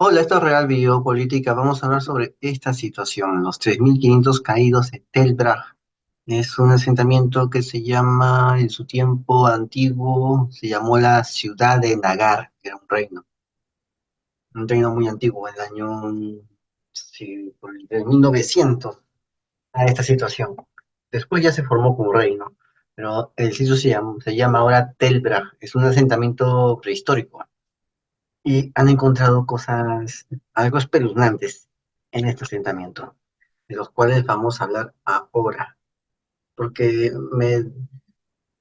Hola, esto es Real Biopolítica. Vamos a hablar sobre esta situación, los 3.500 caídos de Tel Brach. Es un asentamiento que se llama, en su tiempo antiguo, se llamó la ciudad de Nagar, que era un reino muy antiguo, en el año, sí, por el de 1900, a esta situación. Después ya se formó como reino, pero el sitio se llama ahora Tel Brach. Es un asentamiento prehistórico y han encontrado cosas algo espeluznantes en este asentamiento, de los cuales vamos a hablar ahora, porque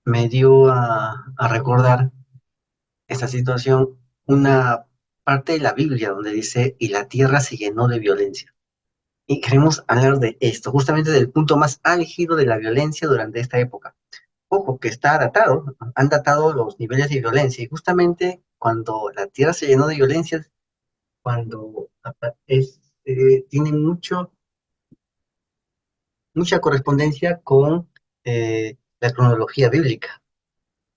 me dio a recordar esta situación una parte de la Biblia donde dice, y la tierra se llenó de violencia. Y queremos hablar de esto, justamente del punto más álgido de la violencia durante esta época. Ojo, que está datado, han datado los niveles de violencia, y justamente cuando la tierra se llenó de violencia cuando tiene mucha correspondencia con la cronología bíblica,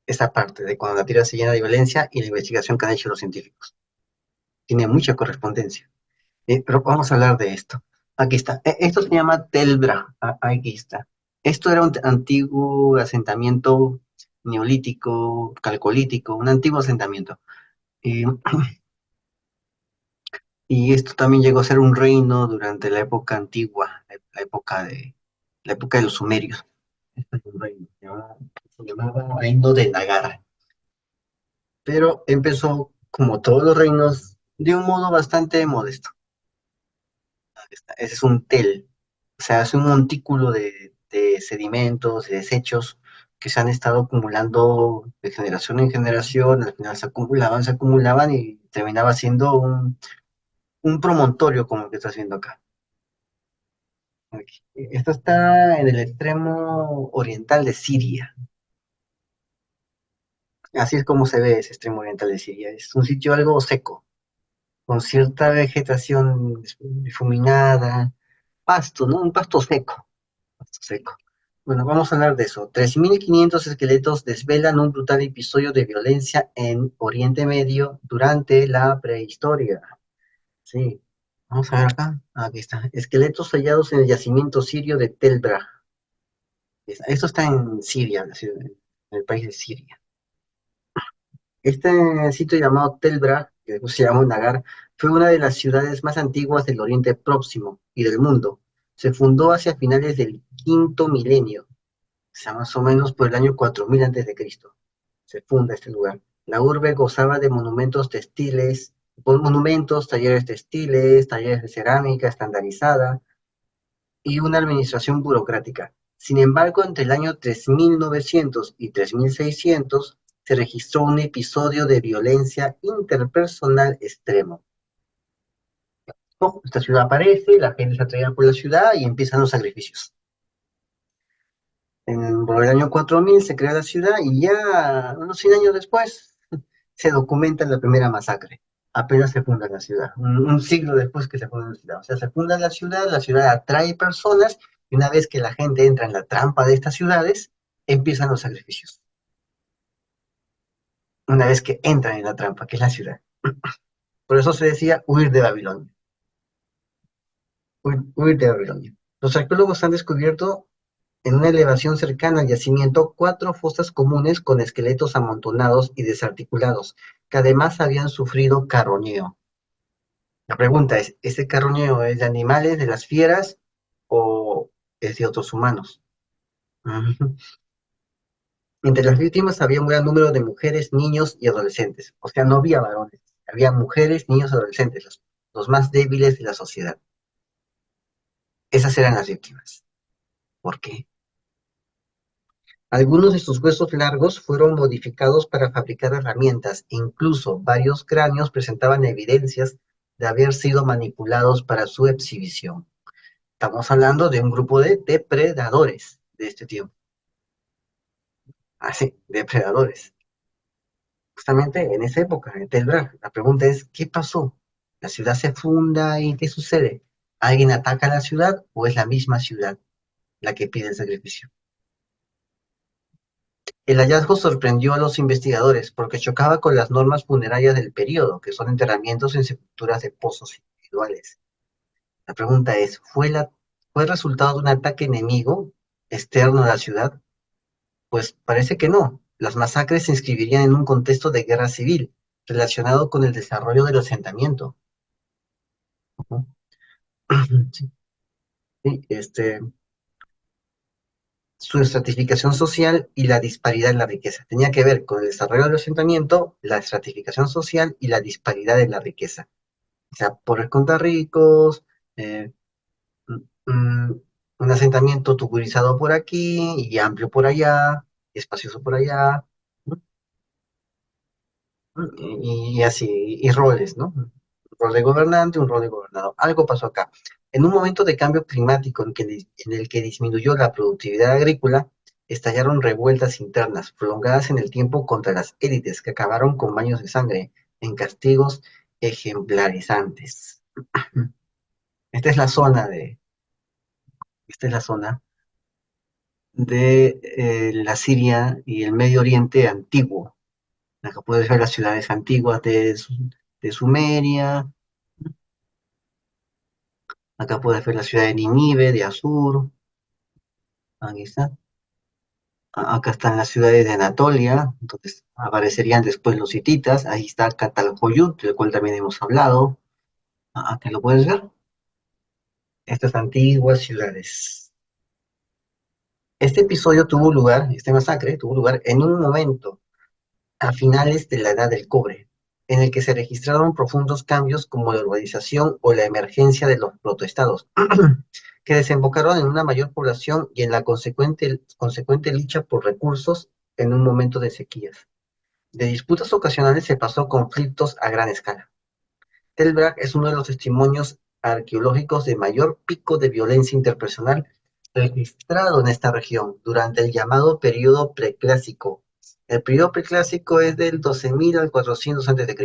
esa parte de cuando la tierra se llena de violencia y la investigación que han hecho los científicos. Tiene mucha correspondencia. Pero vamos a hablar de esto. Aquí está. Esto se llama Telbra. Aquí está. Esto era un antiguo asentamiento neolítico, calcolítico, un antiguo asentamiento. Eh, Y esto también llegó a ser un reino durante la época antigua, la época de los sumerios. Este es un reino, se llamaba Reino de Nagar. Pero empezó, como todos los reinos, de un modo bastante modesto. Ese es un tel, o sea, es un montículo de sedimentos, de desechos que se han estado acumulando de generación en generación, al final se acumulaban y terminaba siendo un promontorio como el que estás viendo acá. Aquí. Esto está en el extremo oriental de Siria. Así es como se ve ese extremo oriental de Siria. Es un sitio algo seco, con cierta vegetación difuminada, pasto, ¿no? Un pasto seco, pasto seco. Bueno, vamos a hablar de eso. 3.500 esqueletos desvelan un brutal episodio de violencia en Oriente Medio durante la prehistoria. Sí, vamos a ver acá. Aquí está. Esqueletos hallados en el yacimiento sirio de Tel Brah. Esto está en Siria, en el país de Siria. Este sitio llamado Tel Brak, que después se llamó Nagar, fue una de las ciudades más antiguas del Oriente Próximo y del mundo. Se fundó hacia finales del quinto milenio, o sea, más o menos por el año 4000 antes de Cristo. Se funda este lugar. La urbe gozaba de monumentos textiles, monumentos, talleres textiles, talleres de cerámica estandarizada, y una administración burocrática. Sin embargo, entre el año 3900 y 3600 se registró un episodio de violencia interpersonal extremo. Oh, esta ciudad aparece, la gente se atrae por la ciudad y empiezan los sacrificios. Por el año 4000 se crea la ciudad y ya unos 100 años después se documenta la primera masacre. Apenas se funda la ciudad, un siglo después que se funda la ciudad. O sea, se funda la ciudad atrae personas y una vez que la gente entra en la trampa de estas ciudades, empiezan los sacrificios. Una vez que entran en la trampa, que es la ciudad. Por eso se decía huir de Babilonia, huir de Babilonia. Los arqueólogos han descubierto en una elevación cercana al yacimiento cuatro fosas comunes con esqueletos amontonados y desarticulados, que además habían sufrido carroñeo. La pregunta es, ¿ese carroñeo es de animales, de las fieras o es de otros humanos? Ujú. Entre las víctimas había un gran número de mujeres, niños y adolescentes. O sea, no había varones, había mujeres, niños y adolescentes, los más débiles de la sociedad. Esas eran las víctimas. ¿Por qué? Algunos de sus huesos largos fueron modificados para fabricar herramientas. Incluso varios cráneos presentaban evidencias de haber sido manipulados para su exhibición. Estamos hablando de un grupo de depredadores de este tiempo. Así, depredadores. Justamente en esa época, en Tel Brak, la pregunta es, ¿qué pasó? ¿La ciudad se funda y qué sucede? ¿Alguien ataca la ciudad o es la misma ciudad la que pide el sacrificio? El hallazgo sorprendió a los investigadores porque chocaba con las normas funerarias del periodo, que son enterramientos en sepulturas de pozos individuales. La pregunta es, ¿fue el resultado de un ataque enemigo externo a la ciudad? Pues parece que no. Las masacres se inscribirían en un contexto de guerra civil relacionado con el desarrollo del asentamiento. Ujú. Sí, sí, su estratificación social y la disparidad en la riqueza. Tenía que ver con el desarrollo del asentamiento, la estratificación social y la disparidad en la riqueza. O sea, por el contra ricos, eh, mm, un asentamiento tuburizado por aquí y amplio por allá, espacioso por allá, y así, y roles, ¿no? Un rol de gobernante, un rol de gobernador. Algo pasó acá. En un momento de cambio climático en el que disminuyó la productividad agrícola, estallaron revueltas internas prolongadas en el tiempo contra las élites que acabaron con baños de sangre en castigos ejemplarizantes. Esta es la zona de, esta es la zona de la Siria y el Medio Oriente antiguo. Acá puedes ver las ciudades antiguas de Sumeria. Acá puedes ver la ciudad de Nínive, de Asur. Ahí está. Acá están las ciudades de Anatolia. Entonces aparecerían después los hititas. Ahí está Catalhoyut, del cual también hemos hablado. Acá lo puedes ver. Estas antiguas ciudades. Esta masacre tuvo lugar en un momento a finales de la Edad del Cobre, en el que se registraron profundos cambios como la urbanización o la emergencia de los protoestados, que desembocaron en una mayor población y en la consecuente lucha por recursos en un momento de sequías. De disputas ocasionales se pasó a conflictos a gran escala. Tel Brak es uno de los testimonios arqueológicos de mayor pico de violencia interpersonal registrado en esta región durante el llamado periodo preclásico. El periodo preclásico es del 12.000 al 400 a.C.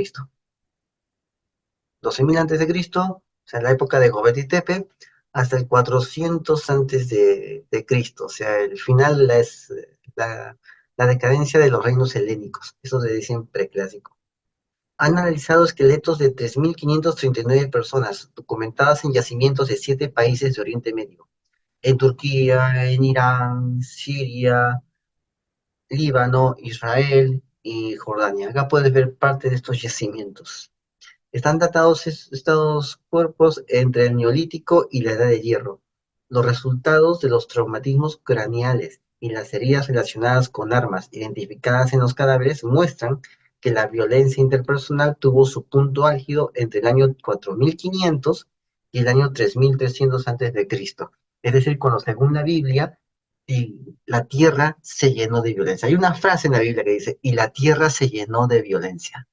12.000 a.C., o sea, la época de Gobekli Tepe, hasta el 400 de Cristo, o sea, el final es la decadencia de los reinos helénicos. Eso se dice en preclásico. Han analizado esqueletos de 3.539 personas documentadas en yacimientos de 7 países de Oriente Medio, en Turquía, en Irán, Siria, Líbano, Israel y Jordania. Acá puedes ver parte de estos yacimientos. Están datados estos cuerpos entre el Neolítico y la Edad de Hierro. Los resultados de los traumatismos craneales y las heridas relacionadas con armas identificadas en los cadáveres muestran que la violencia interpersonal tuvo su punto álgido entre el año 4.500 y el año 3.300 a.C. Es decir, cuando según la Biblia, y la tierra se llenó de violencia. Hay una frase en la Biblia que dice, y la tierra se llenó de violencia.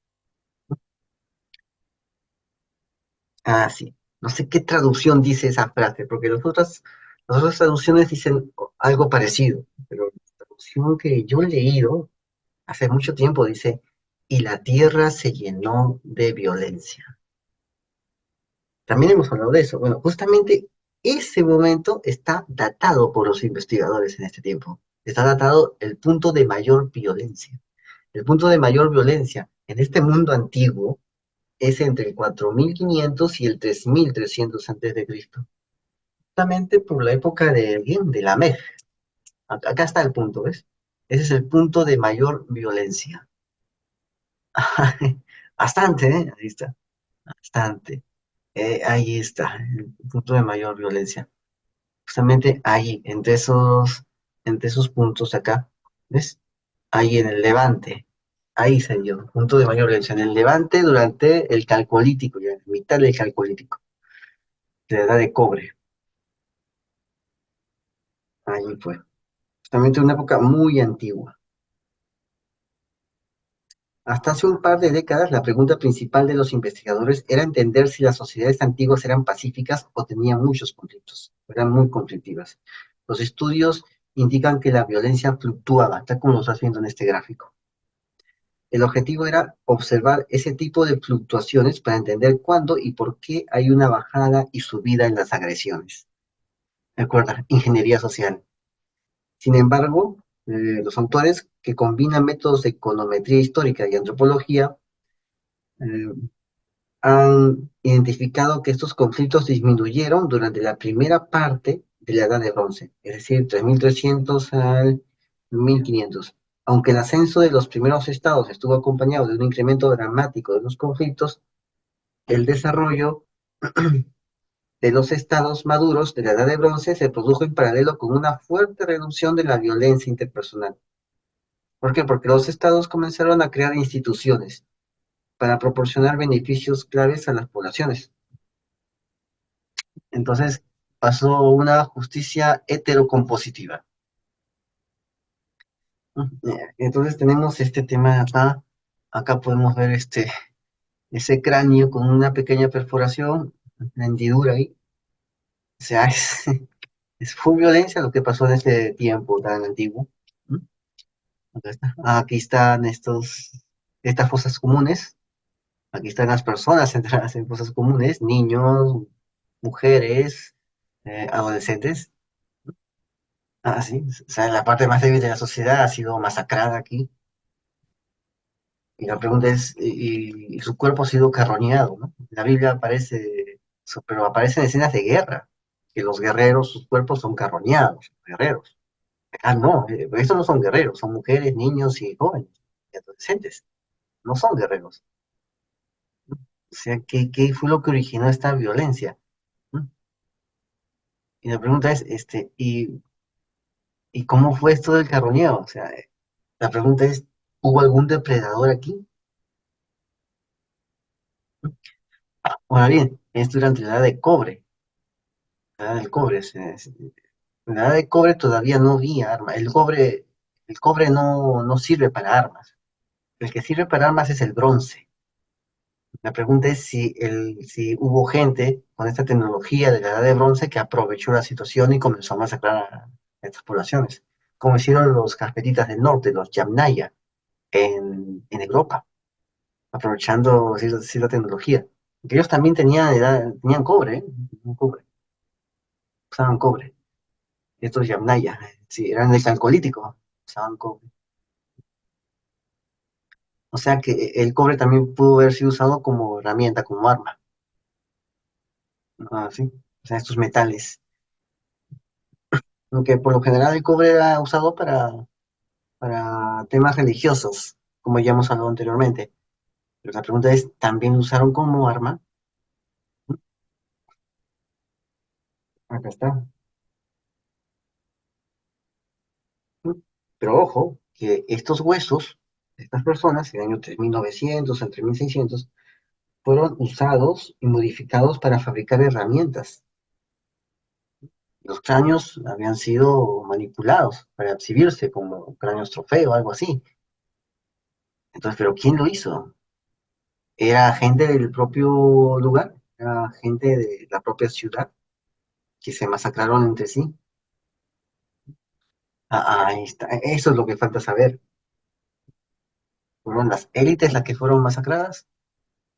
Ah, sí. No sé qué traducción dice esa frase, porque las otras traducciones dicen algo parecido, pero la traducción que yo he leído hace mucho tiempo dice, y la tierra se llenó de violencia. También hemos hablado de eso. Bueno, justamente ese momento está datado por los investigadores en este tiempo. Está datado el punto de mayor violencia. El punto de mayor violencia en este mundo antiguo es entre el 4.500 y el 3.300 antes de Cristo. Justamente por la época de la Meg. Acá está el punto, ¿ves? Ese es el punto de mayor violencia. Bastante, ¿eh? Ahí está, bastante. Ahí está, el punto de mayor violencia. Justamente ahí, entre esos puntos acá, ¿ves? Ahí en el Levante, ahí se dio, punto de mayor violencia. En el Levante durante el Calcolítico, ya en mitad del Calcolítico, de la edad de cobre. Ahí fue. Justamente una época muy antigua. Hasta hace un par de décadas, la pregunta principal de los investigadores era entender si las sociedades antiguas eran pacíficas o tenían muchos conflictos, eran muy conflictivas. Los estudios indican que la violencia fluctuaba, tal como lo estás viendo en este gráfico. El objetivo era observar ese tipo de fluctuaciones para entender cuándo y por qué hay una bajada y subida en las agresiones. Recuerda, ingeniería social. Sin embargo, los autores que combinan métodos de econometría histórica y antropología eh, han identificado que estos conflictos disminuyeron durante la primera parte de la Edad de Bronce, es decir, 3300 al 1500. Aunque el ascenso de los primeros estados estuvo acompañado de un incremento dramático de los conflictos, el desarrollo de los estados maduros de la Edad de Bronce se produjo en paralelo con una fuerte reducción de la violencia interpersonal. ¿Por qué? Porque los estados comenzaron a crear instituciones para proporcionar beneficios claves a las poblaciones. Entonces pasó una justicia heterocompositiva. Entonces tenemos este tema acá. Acá podemos ver ese cráneo con una pequeña perforación, una hendidura ahí. O sea, es full violencia lo que pasó en ese tiempo tan antiguo. ¿Mm? Acá está. Aquí están estas fosas comunes. Aquí están las personas entradas en fosas comunes, niños, mujeres, adolescentes. Ah, sí. O sea, la parte más débil de la sociedad ha sido masacrada aquí. Y la pregunta es, y su cuerpo ha sido carroñado, ¿no? En la Biblia aparece, pero aparecen escenas de guerra, que los guerreros, sus cuerpos son carroñados, guerreros. Ah, no, estos no son guerreros, son mujeres, niños y jóvenes, y adolescentes, no son guerreros. O sea, ¿qué fue lo que originó esta violencia? ¿No? Y la pregunta es, ¿y cómo fue esto del carroñeo? O sea, la pregunta es, ¿hubo algún depredador aquí? Ahora bien, es durante la edad de cobre, la edad del cobre, en la edad de cobre todavía no había armas. El cobre no sirve para armas. El que sirve para armas es el bronce. La pregunta es si hubo gente con esta tecnología de la edad de bronce que aprovechó la situación y comenzó a masacrar a estas poblaciones, como hicieron los carpetitas del norte, los Yamnaya, en Europa, aprovechando cierta tecnología. Que ellos también tenían cobre, ¿eh? Cobre, usaban cobre. Estos Yamnaya, sí, eran del calcolítico, usaban cobre. O sea que el cobre también pudo haber sido usado como herramienta, como arma. ¿Sí? O sea, estos metales. Aunque por lo general el cobre era usado para temas religiosos, como ya hemos hablado anteriormente. Pero la pregunta es, ¿también lo usaron como arma? Acá está. Pero ojo, que estos huesos de estas personas, en el año 3900, entre 1600, fueron usados y modificados para fabricar herramientas. Los cráneos habían sido manipulados para exhibirse como cráneos trofeo o algo así. Entonces, ¿pero quién lo hizo? ¿Era gente del propio lugar? ¿Era gente de la propia ciudad que se masacraron entre sí? Ahí está. Eso es lo que falta saber. ¿Fueron las élites las que fueron masacradas?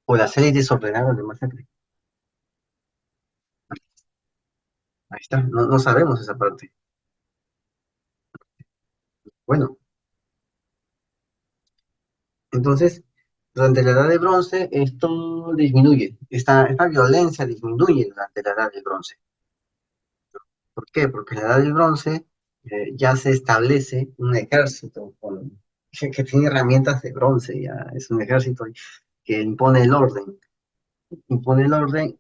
¿O las élites ordenaron el masacre? Ahí está. No sabemos esa parte. Bueno, entonces, durante la Edad de Bronce, esto disminuye. Esta violencia disminuye durante la Edad de Bronce. ¿Por qué? Porque en la Edad del Bronce ya se establece un ejército que tiene herramientas de bronce, ya es un ejército que impone el orden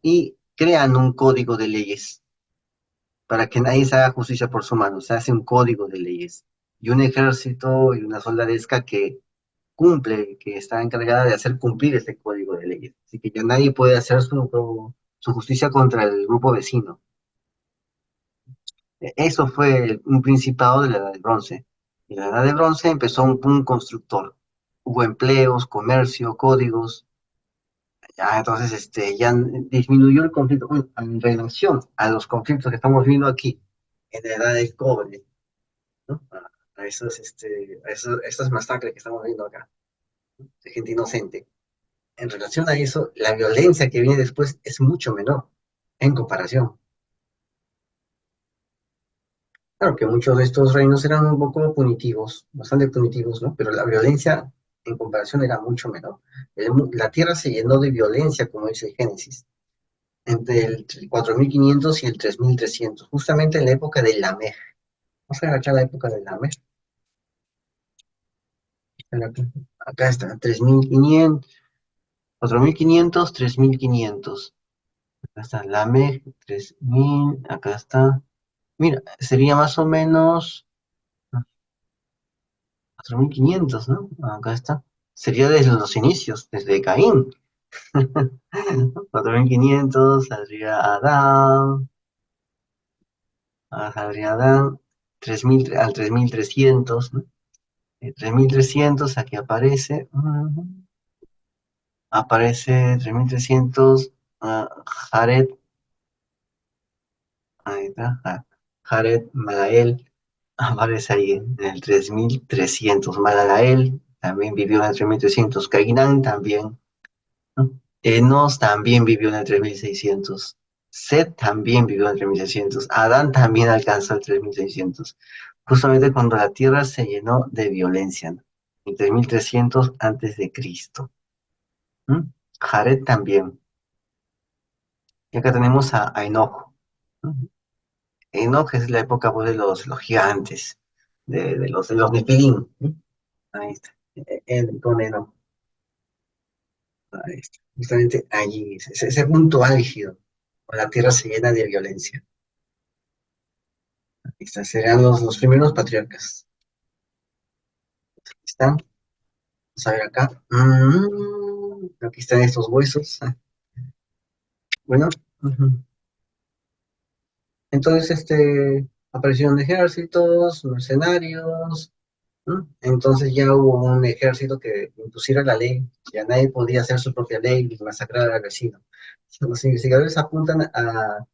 y crean un código de leyes para que nadie se haga justicia por su mano, se hace un código de leyes y un ejército y una soldadesca que cumple, que está encargada de hacer cumplir este código de leyes. Así que ya nadie puede hacer su justicia contra el grupo vecino. Eso fue un principado de la Edad del Bronce. En la Edad del Bronce empezó un boom constructor. Hubo empleos, comercio, códigos. Ya, entonces ya disminuyó el conflicto. Bueno, en relación a los conflictos que estamos viendo aquí en la Edad del Cobre, ¿no? A estas masacres que estamos viendo acá, de gente inocente. En relación a eso, la violencia que viene después es mucho menor en comparación. Claro que muchos de estos reinos eran un poco punitivos, bastante punitivos, ¿no? Pero la violencia en comparación era mucho menor. La tierra se llenó de violencia, como dice el Génesis, entre el 4500 y el 3300, justamente en la época de Lamej. Vamos a agachar la época de Lamej. Acá está, 3500, 4500, 3500. Acá está Lamej, 3000, acá está. Mira, sería más o menos 4500, ¿no? Acá está. Sería desde los inicios, desde Caín. 4500, saldría Adán, saldría Adán, 3000 al 3300, ¿no? 3300, aquí aparece, aparece 3300, Jared, ahí está, Jared Malagael, aparece ahí en el 3300. Malagael también vivió en el 3300. Cainán también, ¿no? Enos también vivió en el 3600. Set también vivió en el 3600. Adán también alcanzó el 3600. Justamente cuando la tierra se llenó de violencia, ¿no? En 3300 antes de Cristo. ¿Mm? Jared también. Y acá tenemos a Enoch. ¿No? Enoch es la época, pues, de los gigantes, de los Nefilim, ¿no? Ahí está. Con Enoch. Ahí está. Justamente allí, ese punto álgido, cuando la tierra se llena de violencia. Ahí está, serían los primeros patriarcas. ¿Están? Vamos a ver acá. Aquí están estos huesos. Bueno, entonces aparecieron ejércitos, mercenarios. Entonces ya hubo un ejército que impusiera la ley. Ya nadie podía hacer su propia ley y masacrar al vecino. Los investigadores apuntan a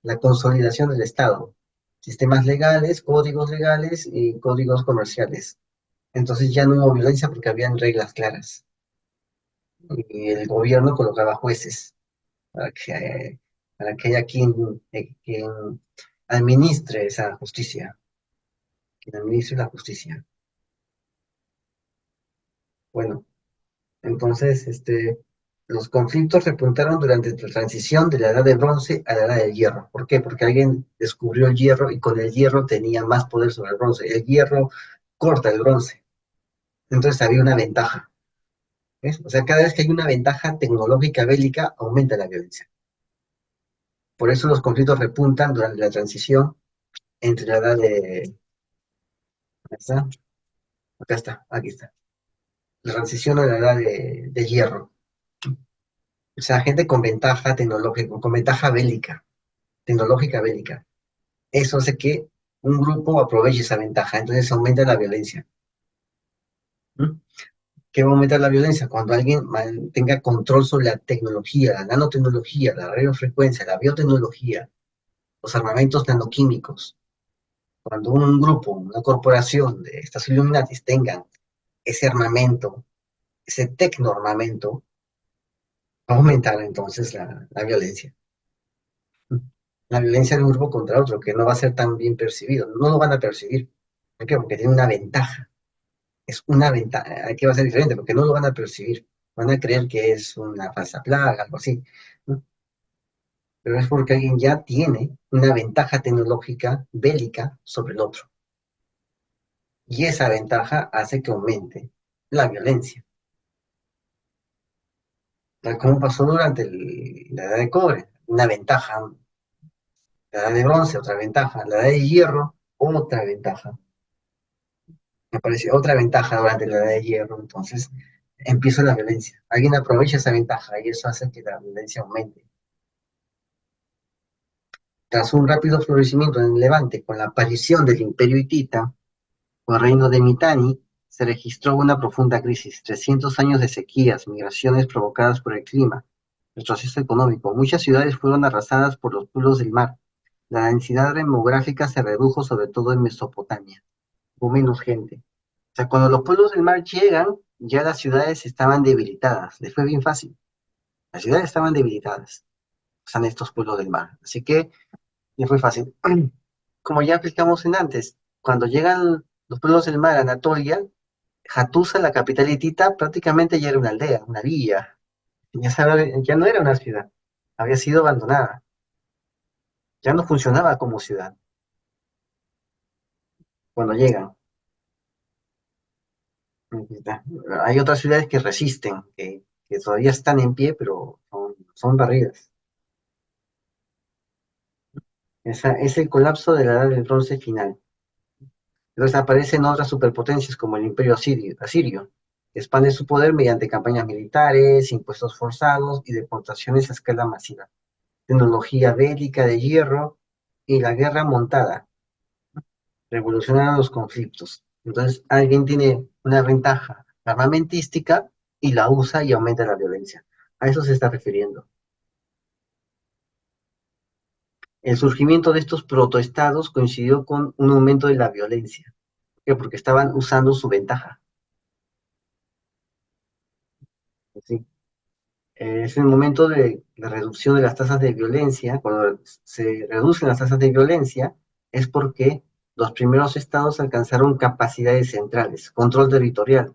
la consolidación del Estado, sistemas legales, códigos legales y códigos comerciales. Entonces ya no hubo violencia porque habían reglas claras. Y el gobierno colocaba jueces para que haya quien administre esa justicia, quien administre la justicia. Bueno, entonces los conflictos repuntaron durante la transición de la edad de bronce a la edad del hierro. ¿Por qué? Porque alguien descubrió el hierro y con el hierro tenía más poder sobre el bronce. El hierro corta el bronce. Entonces había una ventaja. ¿Ves? O sea, cada vez que hay una ventaja tecnológica bélica, aumenta la violencia. Por eso los conflictos repuntan durante la transición entre la edad de... ¿Acá está? Acá está, aquí está. La transición a la edad de hierro. O sea, gente con ventaja tecnológica, con ventaja bélica, tecnológica bélica. Eso hace que un grupo aproveche esa ventaja, entonces aumenta la violencia. ¿Mm? ¿Qué va a aumentar la violencia? Cuando alguien tenga control sobre la tecnología, la nanotecnología, la radiofrecuencia, la biotecnología, los armamentos nanoquímicos. Cuando un grupo, una corporación de estas Illuminatis tengan ese armamento, ese tecnoarmamento, va a aumentar entonces la violencia. La violencia de un grupo contra otro, que no va a ser tan bien percibido, no lo van a percibir. ¿Por qué? Porque tiene una ventaja. Es una ventaja, aquí va a ser diferente, porque no lo van a percibir. Van a creer que es una falsa plaga, algo así, ¿no? Pero es porque alguien ya tiene una ventaja tecnológica bélica sobre el otro. Y esa ventaja hace que aumente la violencia. Tal como pasó durante la edad de cobre, una ventaja. La edad de bronce, otra ventaja. La edad de hierro, otra ventaja. Me parece otra ventaja durante la edad de hierro. Entonces empieza la violencia. Alguien aprovecha esa ventaja y eso hace que la violencia aumente. Tras un rápido florecimiento en el Levante con la aparición del Imperio Hitita o el reino de Mitanni, se registró una profunda crisis, 300 años de sequías, migraciones provocadas por el clima, retroceso económico. Muchas ciudades fueron arrasadas por los pueblos del mar. La densidad demográfica se redujo sobre todo en Mesopotamia. Hubo menos gente. O sea, cuando los pueblos del mar llegan, ya las ciudades estaban debilitadas. Les fue bien fácil. Las ciudades estaban debilitadas. Están estos pueblos del mar. Así que les fue fácil. como ya explicamos en antes, cuando llegan los pueblos del mar a Anatolia, Hattusa, la capital hitita, prácticamente ya era una aldea, una villa. Ya no era una ciudad, había sido abandonada, ya no funcionaba como ciudad cuando llegan. Hay otras ciudades que resisten, que todavía están en pie, pero son barridas. Es el colapso de la edad del bronce final. Entonces aparecen otras superpotencias como el Imperio Asirio, que expande su poder mediante campañas militares, impuestos forzados y deportaciones a escala masiva, tecnología bélica de hierro y la guerra montada revolucionan los conflictos. Entonces alguien tiene una ventaja armamentística y la usa y aumenta la violencia. A eso se está refiriendo. El surgimiento de estos protoestados coincidió con un aumento de la violencia. ¿Por qué? Porque estaban usando su ventaja. ¿Sí? Es el momento de la reducción de las tasas de violencia. Cuando se reducen las tasas de violencia, es porque los primeros estados alcanzaron capacidades centrales, control territorial.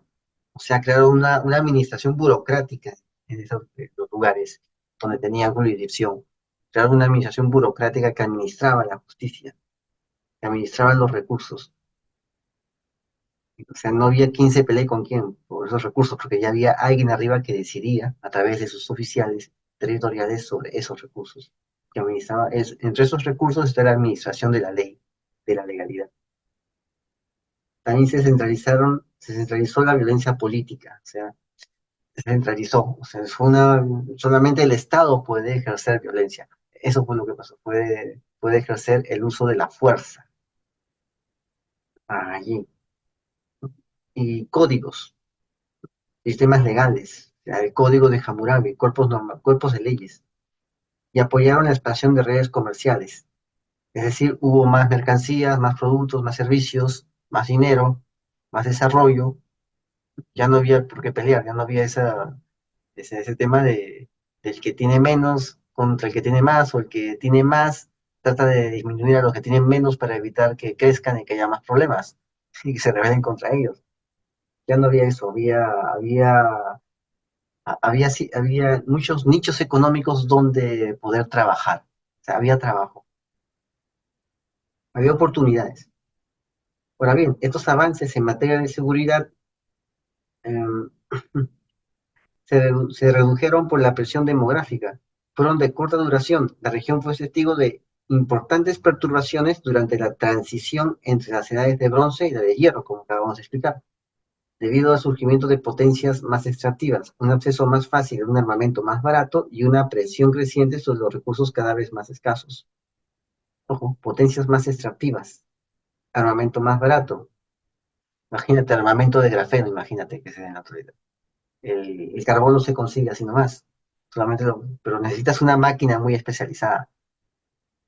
O sea, crearon una administración burocrática en esos los lugares donde tenían jurisdicción. Crearon una administración burocrática que administraba la justicia, que administraba los recursos. O sea, no había quién se pelee con quién por esos recursos, porque ya había alguien arriba que decidía a través de sus oficiales territoriales sobre esos recursos, que administraba. Entre esos recursos está la administración de la ley, de la legalidad. También se centralizó la violencia política, o sea, se centralizó, o sea, solamente el Estado puede ejercer violencia. Eso fue lo que pasó, puede ejercer el uso de la fuerza allí. Y códigos, sistemas legales, o sea, el código de Hammurabi, cuerpos de leyes, y apoyaron la expansión de redes comerciales. Es decir, hubo más mercancías, más productos, más servicios, más dinero, más desarrollo. Ya no había por qué pelear, ya no había ese tema del que tiene menos contra el que tiene más, o el que tiene más trata de disminuir a los que tienen menos para evitar que crezcan y que haya más problemas y que se rebelen contra ellos. Ya no había eso, había muchos nichos económicos donde poder trabajar. O sea, había trabajo, había oportunidades. Ahora bien, estos avances en materia de seguridad eh, se redujeron por la presión demográfica. Fueron de corta duración. La región fue testigo de importantes perturbaciones durante la transición entre las edades de bronce y la de hierro, como acabamos de explicar, debido al surgimiento de potencias más extractivas, un acceso más fácil a un armamento más barato y una presión creciente sobre los recursos cada vez más escasos. Ojo, potencias más extractivas, armamento más barato. Imagínate armamento de grafeno, imagínate que sea en la actualidad. El carbón no se consigue así nomás, pero necesitas una máquina muy especializada.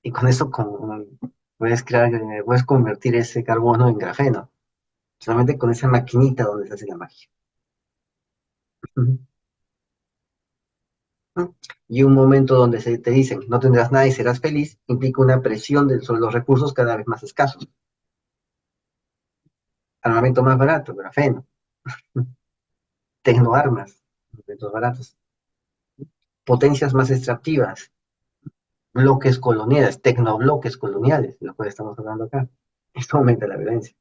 Y con eso puedes convertir ese carbono en grafeno, solamente con esa maquinita donde se hace la magia. Y un momento donde te dicen, no tendrás nada y serás feliz, implica una presión sobre los recursos cada vez más escasos. Armamento más barato, grafeno, tecnoarmas, armamentos baratos, potencias más extractivas, bloques coloniales, tecnobloques coloniales, de lo cual estamos hablando acá. Esto aumenta la violencia.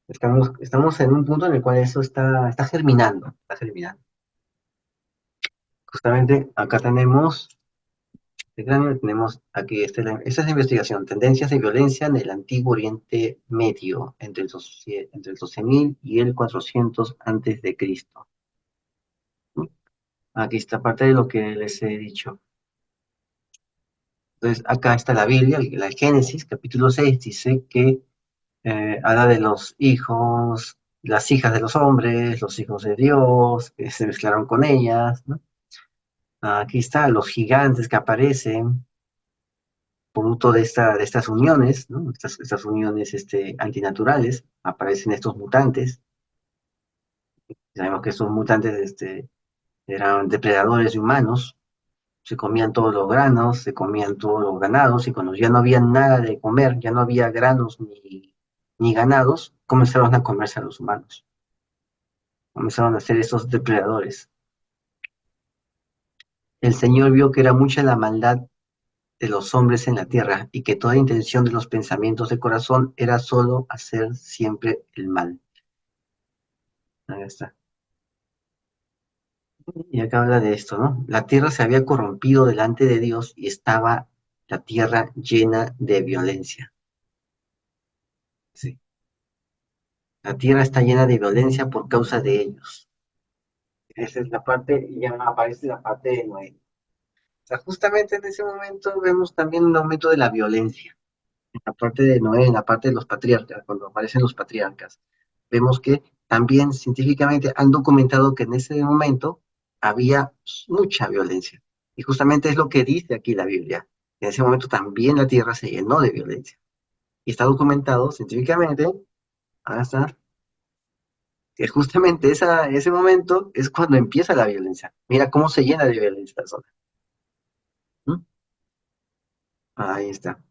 Estamos en un punto en el cual eso está germinando, está germinando. Justamente acá tenemos aquí, esta es la investigación, tendencias de violencia en el antiguo Oriente Medio, entre el 12.000 y el 400 antes de Cristo. Aquí está parte de lo que les he dicho. Entonces, acá está la Biblia, la Génesis, capítulo 6, dice que habla de los hijos, las hijas de los hombres, los hijos de Dios, que se mezclaron con ellas, ¿no? Aquí está, los gigantes que aparecen, producto de estas uniones, ¿no? Estas uniones antinaturales, aparecen estos mutantes. Sabemos que estos mutantes eran depredadores de humanos, se comían todos los granos, se comían todos los ganados, y cuando ya no había nada de comer, ya no había granos ni ganados, comenzaron a comerse a los humanos, comenzaron a ser esos depredadores. El Señor vio que era mucha la maldad de los hombres en la tierra y que toda intención de los pensamientos de corazón era solo hacer siempre el mal. Ahí está. Y acá habla de esto, ¿no? La tierra se había corrompido delante de Dios y estaba la tierra llena de violencia. Sí. La tierra está llena de violencia por causa de ellos. Esa es la parte, y ya aparece la parte de Noé. O sea, justamente en ese momento vemos también un aumento de la violencia. En la parte de Noé, en la parte de los patriarcas, cuando aparecen los patriarcas, vemos que también científicamente han documentado que en ese momento había mucha violencia. Y justamente es lo que dice aquí la Biblia. En ese momento también la tierra se llenó de violencia. Y está documentado científicamente hasta que justamente ese momento es cuando empieza la violencia. Mira cómo se llena de violencia la zona. ¿Mm? Ahí está.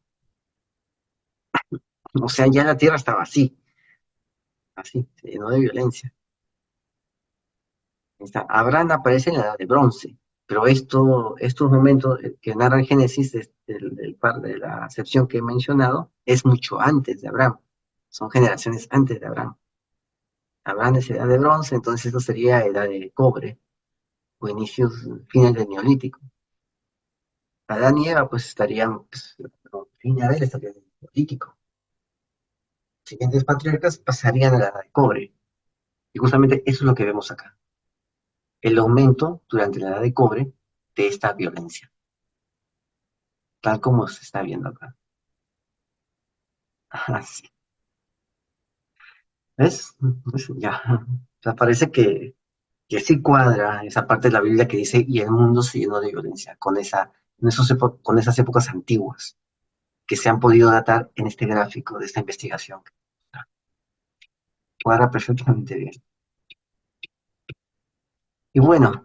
O sea, ya la tierra estaba así, se llenó de violencia. Ahí está. Abraham aparece en la edad de bronce, pero estos momentos que narra el Génesis, de la acepción que he mencionado, es mucho antes de Abraham. Son generaciones antes de Abraham. Abraham es edad de bronce, entonces esto sería edad de cobre o inicios, finales del neolítico. Adán y Eva pues estarían, pues, no, fin de Abel estaría en el neolítico. Los siguientes patriarcas pasarían a la edad de cobre. Y justamente eso es lo que vemos acá. El aumento durante la edad de cobre de esta violencia, tal como se está viendo acá. Así. ¿Ves? Pues ya. O sea, parece que sí cuadra esa parte de la Biblia que dice, y el mundo se llenó de violencia, con esas épocas antiguas, que se han podido datar en este gráfico de esta investigación. Cuadra perfectamente bien. Y bueno,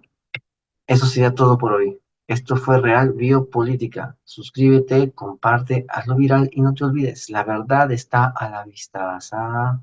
eso sería todo por hoy. Esto fue Real Biopolítica. Suscríbete, comparte, hazlo viral y no te olvides, la verdad está a la vista. Salud.